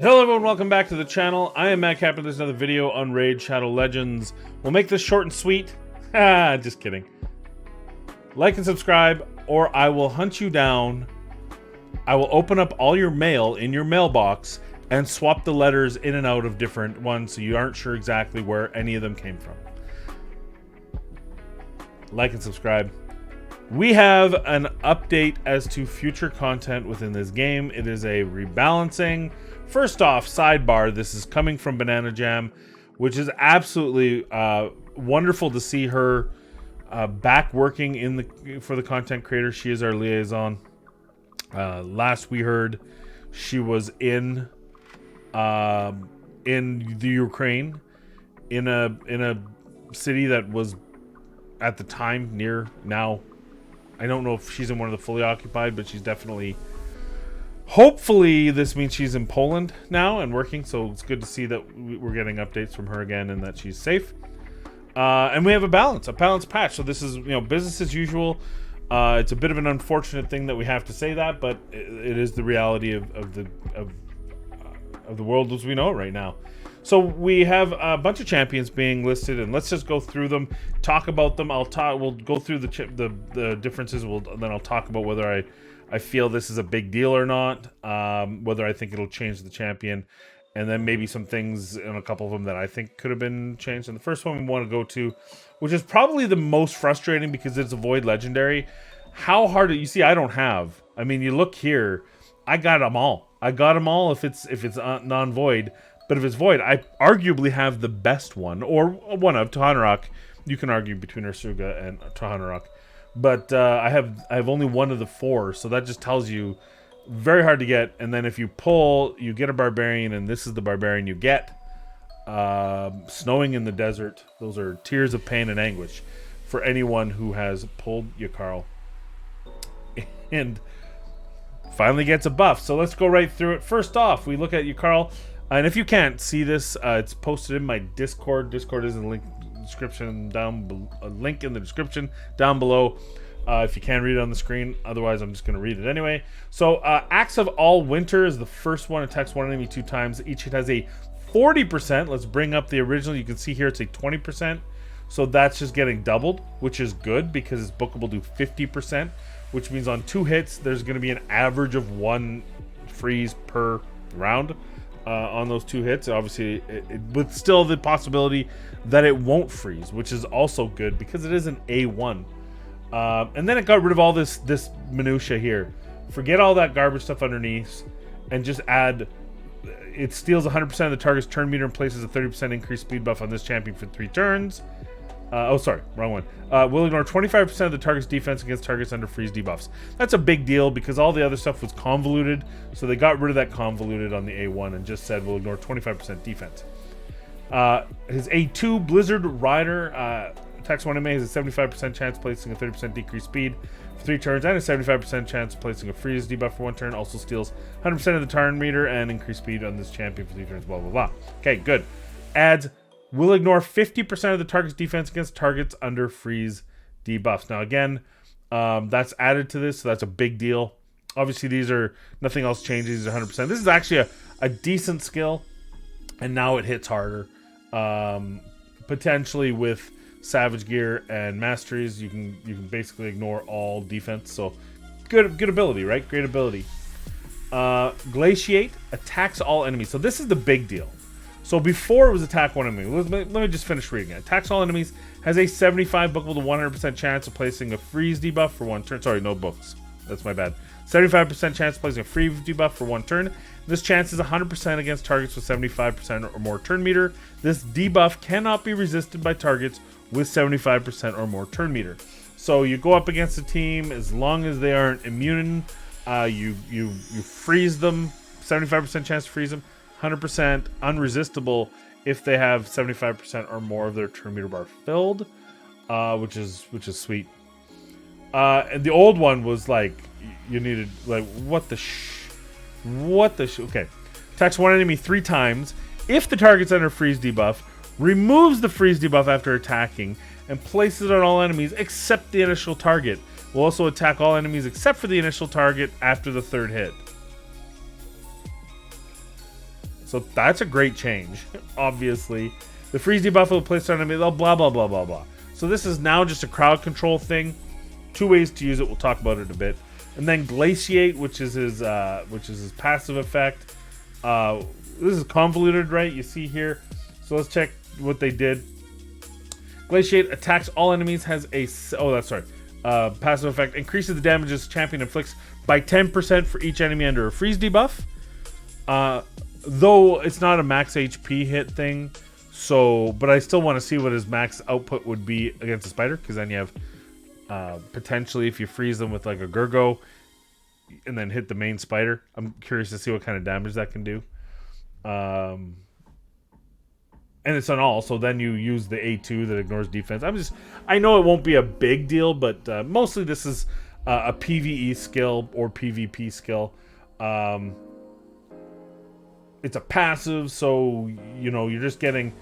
Hello everyone, welcome back to the channel. I am Matt Captain. There's another video on Raid Shadow Legends. We'll make this short and sweet. Just kidding. Like and subscribe, or I will hunt you down. I will open up all your mail in your mailbox and swap the letters in and out of different ones so you aren't sure exactly where any of them came from. Like and subscribe. We have an update as to future content within this game. It is a rebalancing. First off, sidebar, this is coming from Banana Jam, which is absolutely wonderful to see her back working for the content creator. She is our liaison. Last we heard, she was in the Ukraine, in a city that was at the time near now. I don't know if she's in one of the fully occupied, but she's definitely. Hopefully, this means she's in Poland now and working. So it's good to see that we're getting updates from her again and that she's safe. And we have a balance patch. So this is business as usual. It's a bit of an unfortunate thing that we have to say that, but it is the reality of the world as we know it right now. So we have a bunch of champions being listed, and let's just go through them, talk about them. We'll go through the differences. Then I'll talk about whether I feel this is a big deal or not, whether I think it'll change the champion, and then maybe some things in a couple of them that I think could have been changed. And the first one we want to go to, which is probably the most frustrating because it's a void legendary. How hard you see? I don't have. I mean, you look here. I got them all. If it's non-void. But if it's void, I arguably have the best one, or one of Tahanarok. You can argue between Ursuga and Tahanarok. But I have only one of the four, so that just tells you very hard to get. And then if you pull, you get a barbarian, and this is the barbarian you get. Snowing in the desert. Those are tears of pain and anguish for anyone who has pulled Yakarl. And finally gets a buff. So let's go right through it. First off, we look at Yakarl. And if you can't see this, it's posted in my Discord. Discord is in the link in the description down below. If you can read it on the screen, otherwise I'm just going to read it anyway. So Axe of All Winter is the first one. Attacks one enemy 2 times. Each hit has a 40%. Let's bring up the original. You can see here it's a 20%. So that's just getting doubled, which is good because it's bookable to 50%, which means on 2 hits there's going to be an average of 1 freeze per round. On those 2 hits, obviously, with still the possibility that it won't freeze, which is also good because it is an A1. And then it got rid of all this minutia here. Forget all that garbage stuff underneath, and just add. It steals 100% of the target's turn meter and places a 30% increased speed buff on this champion for 3 turns. Sorry, wrong one. Will ignore 25% of the target's defense against targets under freeze debuffs. That's a big deal because all the other stuff was convoluted, so they got rid of that convoluted on the A1 and just said we'll ignore 25% defense. His A2, Blizzard Rider, attacks one enemy, has a 75% chance of placing a 30% decreased speed for 3 turns and a 75% chance of placing a freeze debuff for 1 turn. Also steals 100% of the turn meter and increased speed on this champion for 3 turns, blah, blah, blah. Okay, good. Adds will ignore 50% of the target's defense against targets under freeze debuffs. Now, again, that's added to this, so that's a big deal. Obviously, these are nothing else changes. These are 100%. This is actually a decent skill, and now it hits harder. Potentially with Savage Gear and Masteries, you can basically ignore all defense. So good ability, right? Great ability. Glaciate attacks all enemies. So this is the big deal. So before it was attack one enemy. Let me just finish reading it. Attacks all enemies, has a 75 bookable to 100% chance of placing a freeze debuff for 1 turn. Sorry, no books. That's my bad. 75% chance of placing a freeze debuff for 1 turn. This chance is 100% against targets with 75% or more turn meter. This debuff cannot be resisted by targets with 75% or more turn meter. So you go up against a team, as long as they aren't immune, you freeze them. 75% chance to freeze them. 100% unresistible if they have 75% or more of their turn meter bar filled, which is sweet. And the old one was like you needed okay. Attacks one enemy 3 times. If the target's under freeze debuff, removes the freeze debuff after attacking and places it on all enemies except the initial target. Will also attack all enemies except for the initial target after the 3rd hit. So that's a great change, obviously. The freeze debuff will place on enemy, blah, blah, blah, blah, blah. So this is now just a crowd control thing. 2 ways to use it. We'll talk about it in a bit. And then Glaciate, which is his passive effect. This is convoluted, right? You see here. So let's check what they did. Glaciate attacks all enemies, has a... Oh, that's right. Passive effect increases the damage this champion inflicts by 10% for each enemy under a freeze debuff. Though it's not a max HP hit thing. So, but I still want to see what his max output would be against a spider. Because then you have... potentially, if you freeze them with like a Gurgo and then hit the main spider, I'm curious to see what kind of damage that can do. And it's on all, so then you use the A2 that ignores defense. I know it won't be a big deal, but mostly this is a PvE skill or PvP skill. It's a passive, so you're getting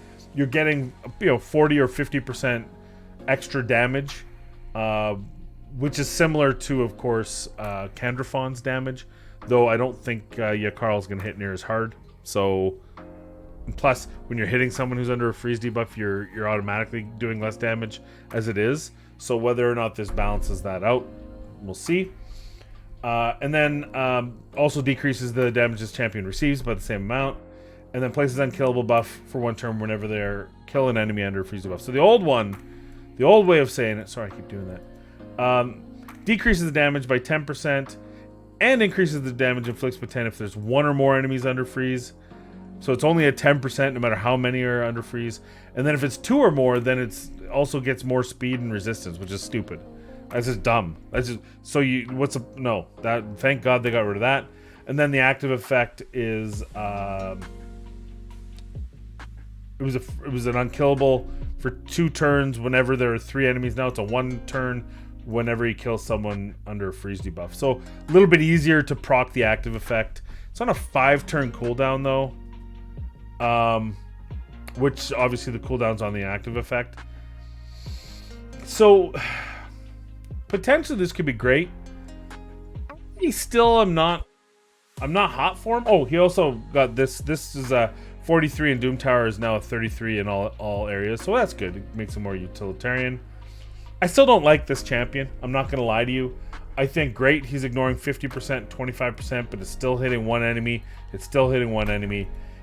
40 or 50% extra damage. Which is similar to, of course, Candrafon's damage, though I don't think Yakarl is going to hit near as hard. So, plus, when you're hitting someone who's under a freeze debuff, you're automatically doing less damage as it is. So whether or not this balances that out, we'll see. And then also decreases the damage this champion receives by the same amount, and then places unkillable buff for 1 turn whenever they're kill an enemy under a freeze debuff. So the old way of saying it, sorry I keep doing that, decreases the damage by 10% and increases the damage inflicts by 10 if there's 1 or more enemies under freeze. So it's only a 10% no matter how many are under freeze. And then if it's 2 or more, then it's also gets more speed and resistance, which is stupid. That's just dumb. That's just thank God they got rid of that. And then the active effect is it was an unkillable for 2 turns whenever there are 3 enemies. Now it's a 1 turn whenever you kill someone under a freeze debuff. So a little bit easier to proc the active effect. It's on a 5-turn cooldown though, which obviously the cooldown's on the active effect. So potentially this could be great. I'm not hot for him. Oh, he also got this. This is a 43 and Doom Tower is now a 33 in all areas, so that's good. It makes him more utilitarian. I still don't like this champion. I'm not going to lie to you. I think great. He's ignoring 50%, 25%, but it's still hitting 1 enemy.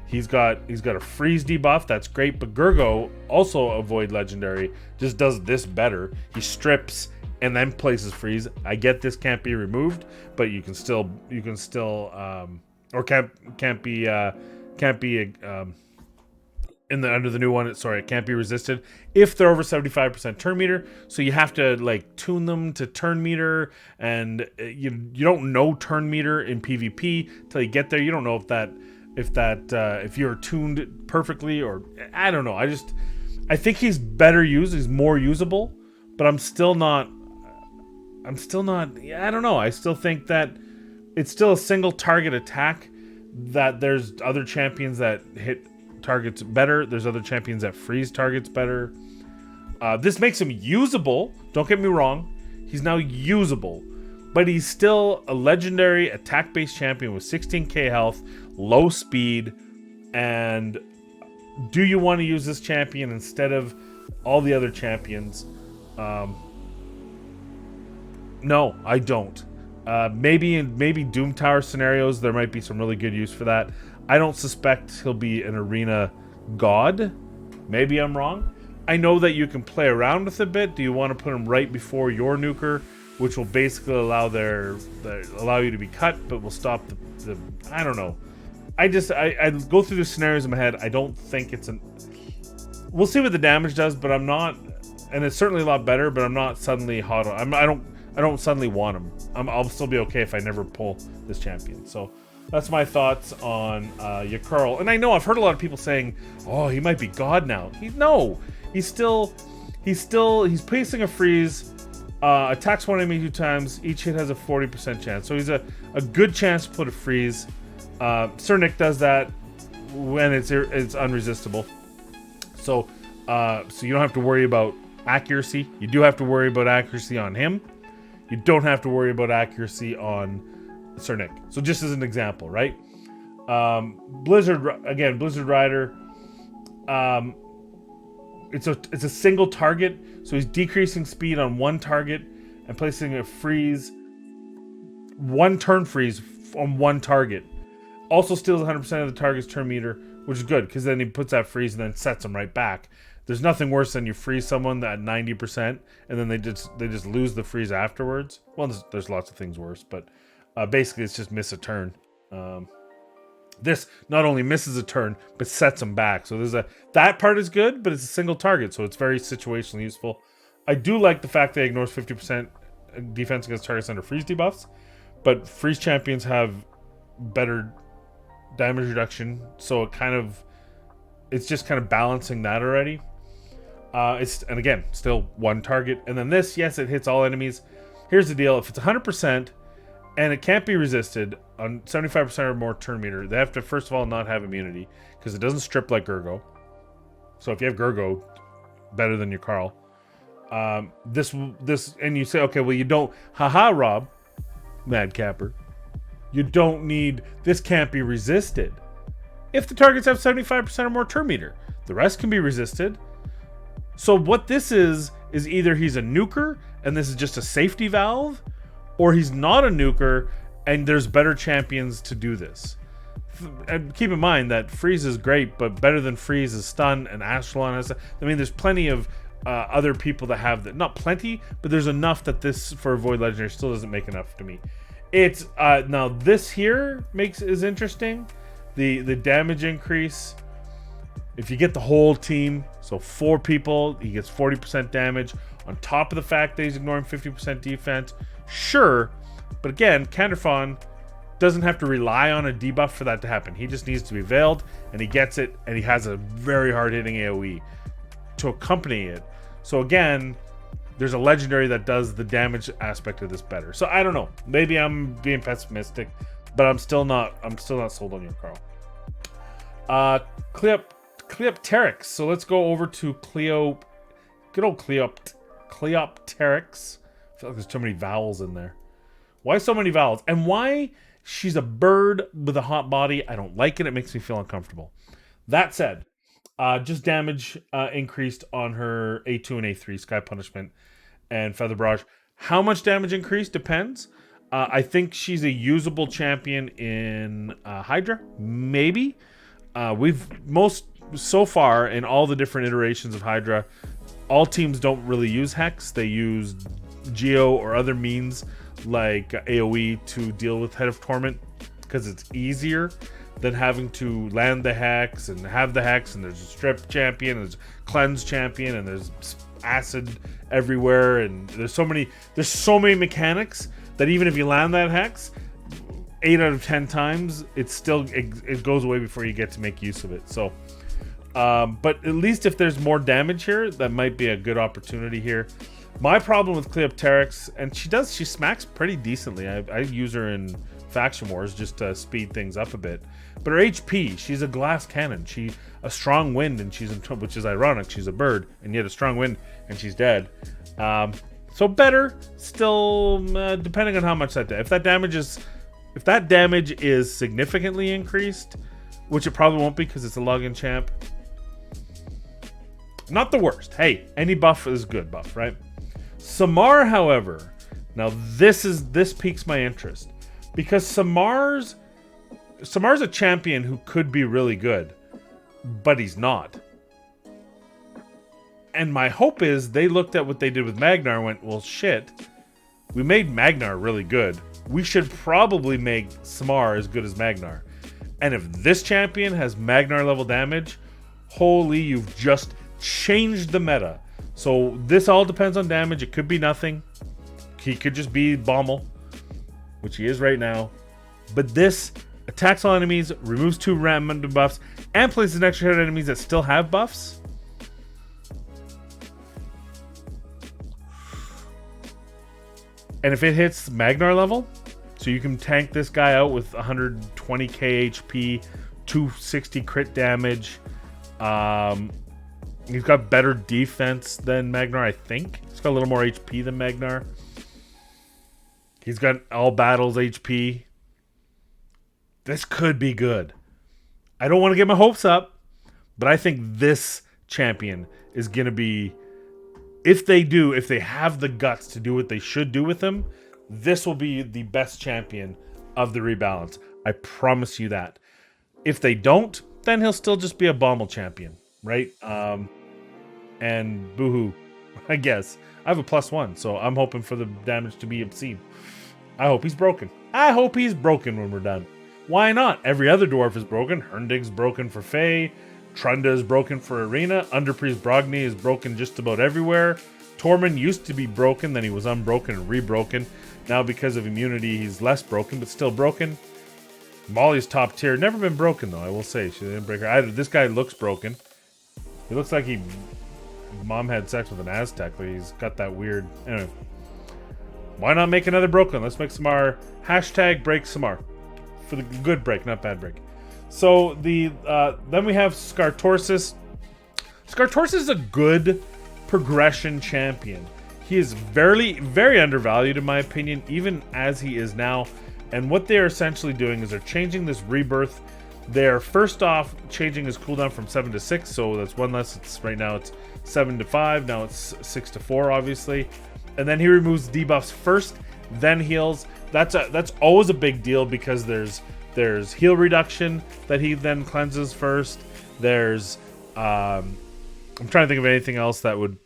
He's got a freeze debuff. That's great. But Gurgo, also a Void Legendary, just does this better. He strips and then places freeze. I get this can't be removed, but you can still or can't be under the new one. It can't be resisted if they're over 75% turn meter. So you have to like tune them to turn meter, and you don't know turn meter in PvP till you get there. You don't know if you're tuned perfectly, or I don't know. I think he's better used. He's more usable, but I'm still not. I don't know. I still think that it's still a single target attack. That there's other champions that hit targets better. There's other champions that freeze targets better. This makes him usable. Don't get me wrong. He's now usable. But he's still a legendary attack-based champion with 16k health, low speed, and do you want to use this champion instead of all the other champions? No, I don't. Maybe in Doom Tower scenarios, there might be some really good use for that. I don't suspect he'll be an arena god. Maybe I'm wrong. I know that you can play around with a bit. Do you want to put him right before your nuker, which will basically allow you to be cut, but will stop the I don't know. I go through the scenarios in my head. I don't think it's we'll see what the damage does, but I'm not, and it's certainly a lot better, but I'm not suddenly hot on. I don't suddenly want him. I'll still be okay if I never pull this champion. So that's my thoughts on Yakarl. And I know I've heard a lot of people saying, "Oh, he might be God now." He's placing a freeze. Attacks 1 enemy 2 times. Each hit has a 40% chance. So he's a good chance to put a freeze. Sir Nick does that when it's unresistible. So you don't have to worry about accuracy. You do have to worry about accuracy on him. You don't have to worry about accuracy on Sir Nick. So just as an example, right? Blizzard Rider. It's a single target, so he's decreasing speed on one target and placing a freeze, one turn freeze on one target. Also steals 100% of the target's turn meter, which is good because then he puts that freeze and then sets them right back. There's nothing worse than you freeze someone at 90% and then they just lose the freeze afterwards. Well, there's lots of things worse, but basically it's just miss a turn. This not only misses a turn, but sets them back. So that part is good, but it's a single target, so it's very situationally useful. I do like the fact that it ignores 50% defense against targets under freeze debuffs, but freeze champions have better damage reduction, so it's just kind of balancing that already. And again, still one target. And then this, yes, it hits all enemies. Here's the deal: if it's 100%. And it can't be resisted on 75% or more turn meter. They have to, first of all, not have immunity because it doesn't strip like Gurgo. So if you have Gurgo, better than Yakarl. And you say, okay, well, you don't, Rob, Madcapper, you don't need, this can't be resisted. If the targets have 75% or more turn meter, the rest can be resisted. So what this is either he's a nuker and this is just a safety valve, or he's not a nuker, and there's better champions to do this. And keep in mind that Freeze is great, but better than Freeze is Stun and Ashlon. I mean, there's plenty of other people that have that. Not plenty, but there's enough that this for a Void Legendary still doesn't make enough to me. It's now this here is interesting. The damage increase. If you get the whole team, so 4 people, he gets 40% damage on top of the fact that he's ignoring 50% defense. Sure, but again, Canderfon doesn't have to rely on a debuff for that to happen. He just needs to be veiled, and he gets it, and he has a very hard-hitting AoE to accompany it. So again, there's a legendary that does the damage aspect of this better. So I don't know. Maybe I'm being pessimistic, but I'm still not sold on you, Carl. Cleopterix. So let's go over to good old Cleopterix. I feel like there's too many vowels in there. Why so many vowels? And why she's a bird with a hot body? I don't like it. It makes me feel uncomfortable. That said, just damage increased on her A2 and A3, Sky Punishment and Feather Barrage. How much damage increase depends. I think she's a usable champion in Hydra. Maybe. So far in all the different iterations of Hydra, all teams don't really use Hex. They use Geo or other means like AoE to deal with Head of Torment because it's easier than having to land the Hex and have the Hex, and there's a Strip champion, there's a Cleanse champion, and there's acid everywhere, and there's so many mechanics that even if you land that Hex 8 out of 10 times, it goes away before you get to make use of it. So but at least if there's more damage here, that might be a good opportunity here. My problem with Cleopterix, and she smacks pretty decently. I use her in Faction Wars just to speed things up a bit. But her HP, she's a glass cannon. A strong wind, and which is ironic. She's a bird, and yet a strong wind, and she's dead. So better, still, depending on how much if that damage is significantly increased, which it probably won't be because it's a login champ. Not the worst. Hey, any buff is good buff, right? Samar, however, now this piques my interest because Samar's a champion who could be really good, but he's not. And my hope is they looked at what they did with Magnar and went, well, shit, we made Magnar really good. We should probably make Samar as good as Magnar. And if this champion has Magnar level damage, holy, you've just changed the meta. So this all depends on damage. It could be nothing. He could just be Bommel, which he is right now. But this attacks all enemies, removes 2 random buffs, and places an extra hit on enemies that still have buffs. And if it hits Magnar level, so you can tank this guy out with 120k HP, 260 crit damage. He's got better defense than Magnar, I think. He's got a little more HP than Magnar. He's got all battles HP. This could be good. I don't want to get my hopes up, but I think this champion is going to be, if they have the guts to do what they should do with him, this will be the best champion of the rebalance. I promise you that. If they don't, then he'll still just be a Bommel champion, right? And boohoo, I guess. I have a +1, so I'm hoping for the damage to be obscene. I hope he's broken. I hope he's broken when we're done. Why not? Every other dwarf is broken. Herndig's broken for Fae. Trunda is broken for Arena. Underpriest Brogni is broken just about everywhere. Tormund used to be broken, then he was unbroken and rebroken. Now because of immunity, he's less broken, but still broken. Molly's top tier. Never been broken, though, I will say. She didn't break her. This guy looks broken. He looks like mom had sex with an Aztec, but he's got that weird... Anyway. Why not make another broken? Let's make Samar. Hashtag break Samar. For the good break, not bad break. So then we have Scartorsis. Scartorsis is a good progression champion. He is very undervalued in my opinion, even as he is now. And what they're essentially doing is they're changing this rebirth. They're first off changing his cooldown from 7 to 6, so that's one less. Right now it's 7 to 5. Now it's 6 to 4, obviously. And then he removes debuffs first, then heals. That's always a big deal because there's heal reduction that he then cleanses first. There's I'm trying to think of anything else that would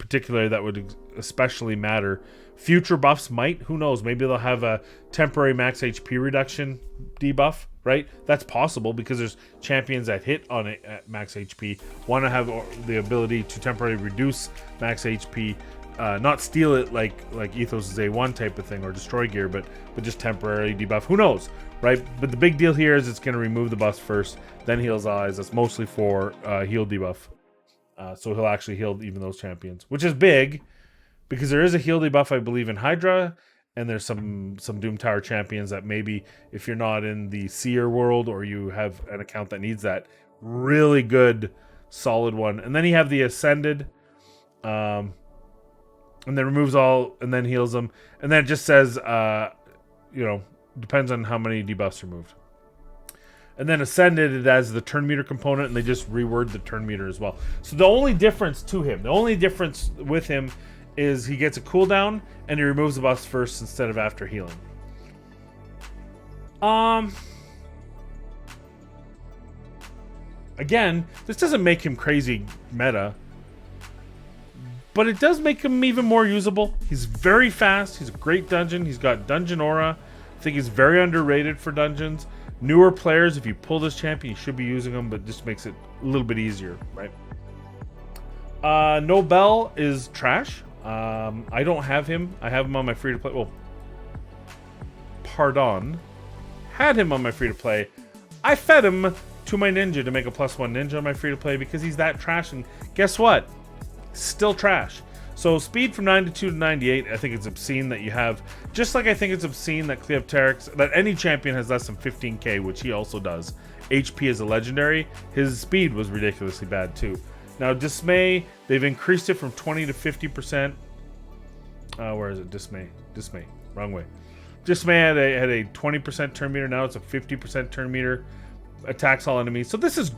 especially matter. Future buffs might, who knows, maybe they'll have a temporary max HP reduction debuff, right? That's possible because there's champions that hit on it at max HP want to have the ability to temporarily reduce max HP. Not steal it like Ethos is A1 type of thing or destroy gear, but just temporarily debuff. Who knows, right? But the big deal here is it's going to remove the buffs first, then heals allies. That's mostly for heal debuff. So he'll actually heal even those champions, which is big because there is a heal debuff, I believe, in Hydra, and there's some Doom Tower champions that maybe if you're not in the Seer world or you have an account that needs that, really good, solid one. And then you have the Ascended. And then removes all, and then heals them. And then it just says, depends on how many debuffs removed. And then Ascended, it has the turn meter component, and they just reword the turn meter as well. So the only difference with him is he gets a cooldown, and he removes the buffs first instead of after healing. Again, this doesn't make him crazy meta, but it does make him even more usable. He's very fast. He's a great dungeon. He's got dungeon aura. I think he's very underrated for dungeons. Newer players, if you pull this champion, you should be using him, but just makes it a little bit easier, right? Nobel is trash. I don't have him. I have him on my free-to-play. Well, pardon. Had him on my free-to-play. I fed him to my ninja to make a +1 ninja on my free-to-play because he's that trash. And guess what? Still trash. So speed from 92 to 98, I think it's obscene that you have, just like I think it's obscene that Cleopterix, that any champion has less than 15k, which he also does. HP is a legendary. His speed was ridiculously bad too. Now Dismay, they've increased it from 20 to 50%. Where is it? Dismay, wrong way. Dismay had a 20% turn meter. Now it's a 50% turn meter. Attacks all enemies. So this is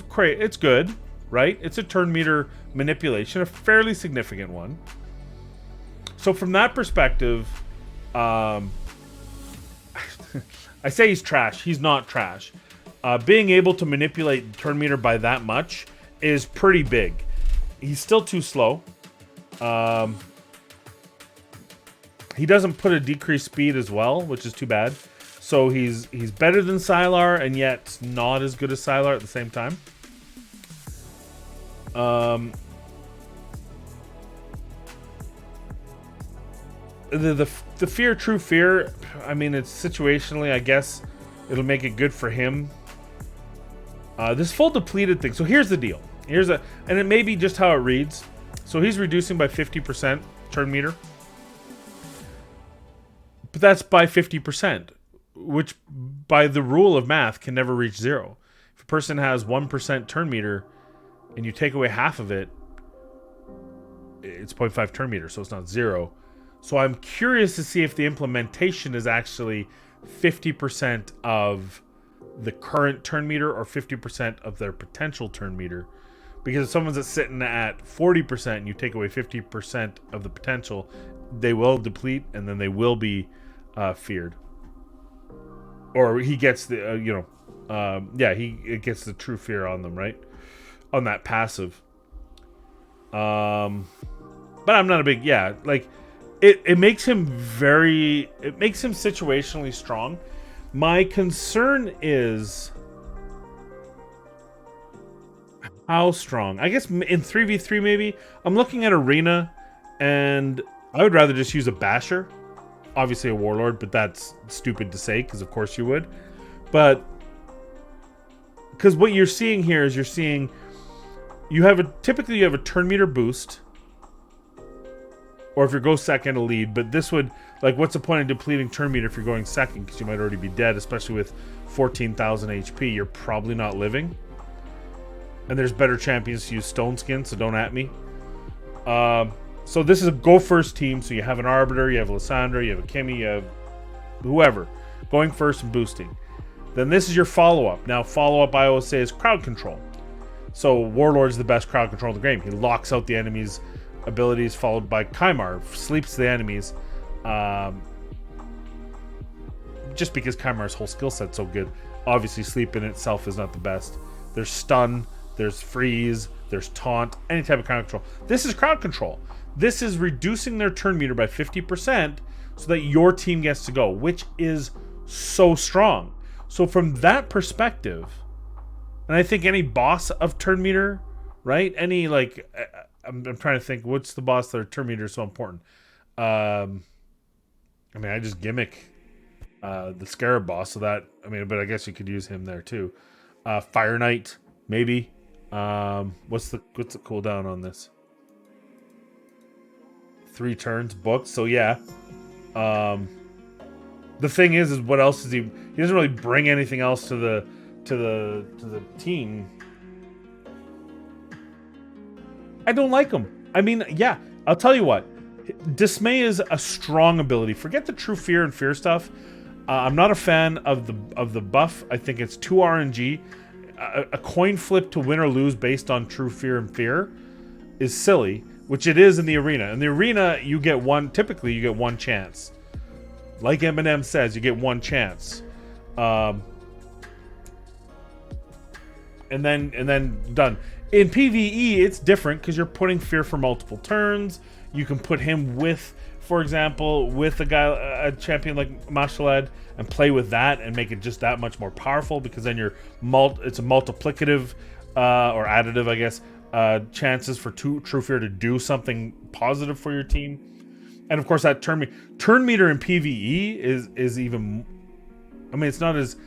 great. It's good. Right? It's a turn meter manipulation, a fairly significant one. So from that perspective, I say he's trash. He's not trash. Being able to manipulate turn meter by that much is pretty big. He's still too slow. He doesn't put a decreased speed as well, which is too bad. So he's better than Sylar and yet not as good as Sylar at the same time. The fear, true fear, I mean, it's situationally, I guess it'll make it good for him. This full depleted thing. So here's the deal. And it may be just how it reads. So he's reducing by 50% turn meter. But that's by 50%, which by the rule of math can never reach 0. If a person has 1% turn meter and you take away half of it, it's 0.5 turn meter, so it's not 0. So I'm curious to see if the implementation is actually 50% of the current turn meter or 50% of their potential turn meter. Because if someone's sitting at 40% and you take away 50% of the potential, they will deplete and then they will be feared. Or he gets the, it gets the true fear on them, right? On that passive. But I'm not a big, it makes him situationally strong. My concern is how strong. I guess in 3v3 maybe. I'm looking at Arena, and I would rather just use a Basher. Obviously a Warlord, but that's stupid to say, because of course you would. But, because what you're seeing here is typically you have a turn meter boost. Or if you go second, a lead. But this would, what's the point of depleting turn meter if you're going second? Because you might already be dead, especially with 14,000 HP. You're probably not living. And there's better champions to use Stone Skin, so don't at me. So this is a go first team. So you have an Arbiter, you have Lysandra, you have a Kimmy, you have whoever. Going first and boosting. Then this is your follow-up. Now, follow-up, I always say, is crowd control. So Warlord's the best crowd control in the game. He locks out the enemy's abilities, followed by Kymar, sleeps the enemies. Just because Kymar's whole skill set's so good. Obviously, sleep in itself is not the best. There's stun, there's freeze, there's taunt, any type of crowd control. This is crowd control. This is reducing their turn meter by 50% so that your team gets to go, which is so strong. So from that perspective, and I think any boss of turn meter, right? Any I'm trying to think, what's the boss that turn meter is so important? I just gimmick the Scarab boss, so that, but I guess you could use him there too. Fire Knight, maybe. What's the cooldown on this? 3 turns booked, so yeah. The thing is what else does he doesn't really bring anything else to the team. I don't like him. I'll tell you what. Dismay is a strong ability. Forget the true fear and fear stuff. I'm not a fan of the buff. I think it's too RNG. A coin flip to win or lose based on true fear and fear is silly, which it is in the arena. In the arena, typically you get one chance. Like Eminem says, you get one chance. And then done. In PvE, it's different because you're putting fear for multiple turns. You can put him for example, with a champion like Mashalad and play with that and make it just that much more powerful, because then it's a multiplicative or additive, I guess, chances for true fear to do something positive for your team. And of course, that turn meter in PvE is even. It's not as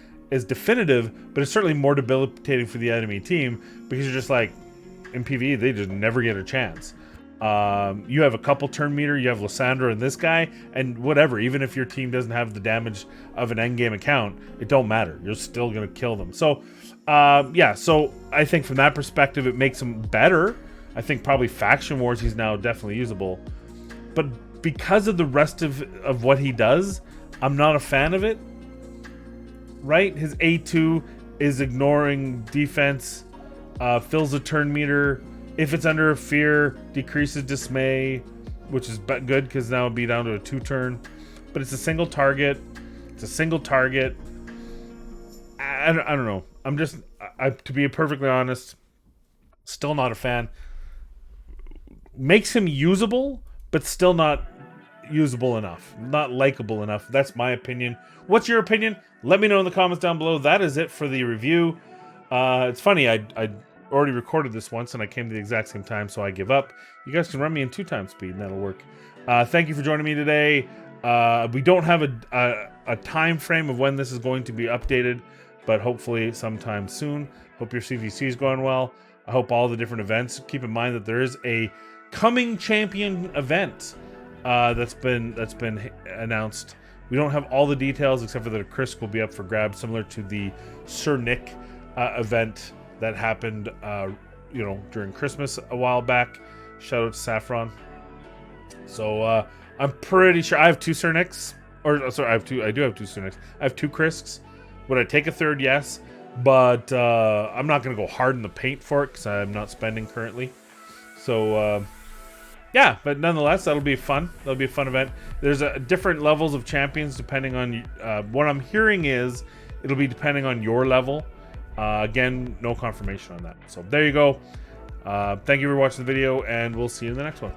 definitive, but it's certainly more debilitating for the enemy team, because you're just in PvE, they just never get a chance. You have a couple turn meter, you have Lysandra and this guy, and whatever, even if your team doesn't have the damage of an endgame account, it don't matter. You're still going to kill them. So, so I think from that perspective, it makes him better. I think probably Faction Wars, he's now definitely usable. But because of the rest of what he does, I'm not a fan of it. Right? His A2 is ignoring defense, fills the turn meter. If it's under a fear, decreases dismay, which is good because now it'll be down to a 2-turn. But it's a single target. I don't know. To be perfectly honest, still not a fan. Makes him usable, but still not usable enough. Not likable enough. That's my opinion. What's your opinion? Let me know in the comments down below. That is it for the review. It's funny, I already recorded this once and I came to the exact same time, so I give up. You guys can run me in 2x speed and that'll work. Thank you for joining me today. We don't have a time frame of when this is going to be updated, but hopefully sometime soon. Hope your CVC is going well. I hope all the different events. Keep in mind that there is a coming champion event that's been announced. We don't have all the details except for that a Chris will be up for grabs, similar to the Sir Nick event that happened during Christmas a while back. Shout out to Saffron. So I'm pretty sure I have 2 Sir Nicks. Or sorry, I do have 2 Sunics. I have 2 Krisks. Would I take a 3rd? Yes. But I'm not going to go hard in the paint for it because I'm not spending currently. So, yeah, but nonetheless, that'll be fun. That'll be a fun event. There's different levels of champions depending on... what I'm hearing is it'll be depending on your level. Again, no confirmation on that. So there you go. Thank you for watching the video, and we'll see you in the next one.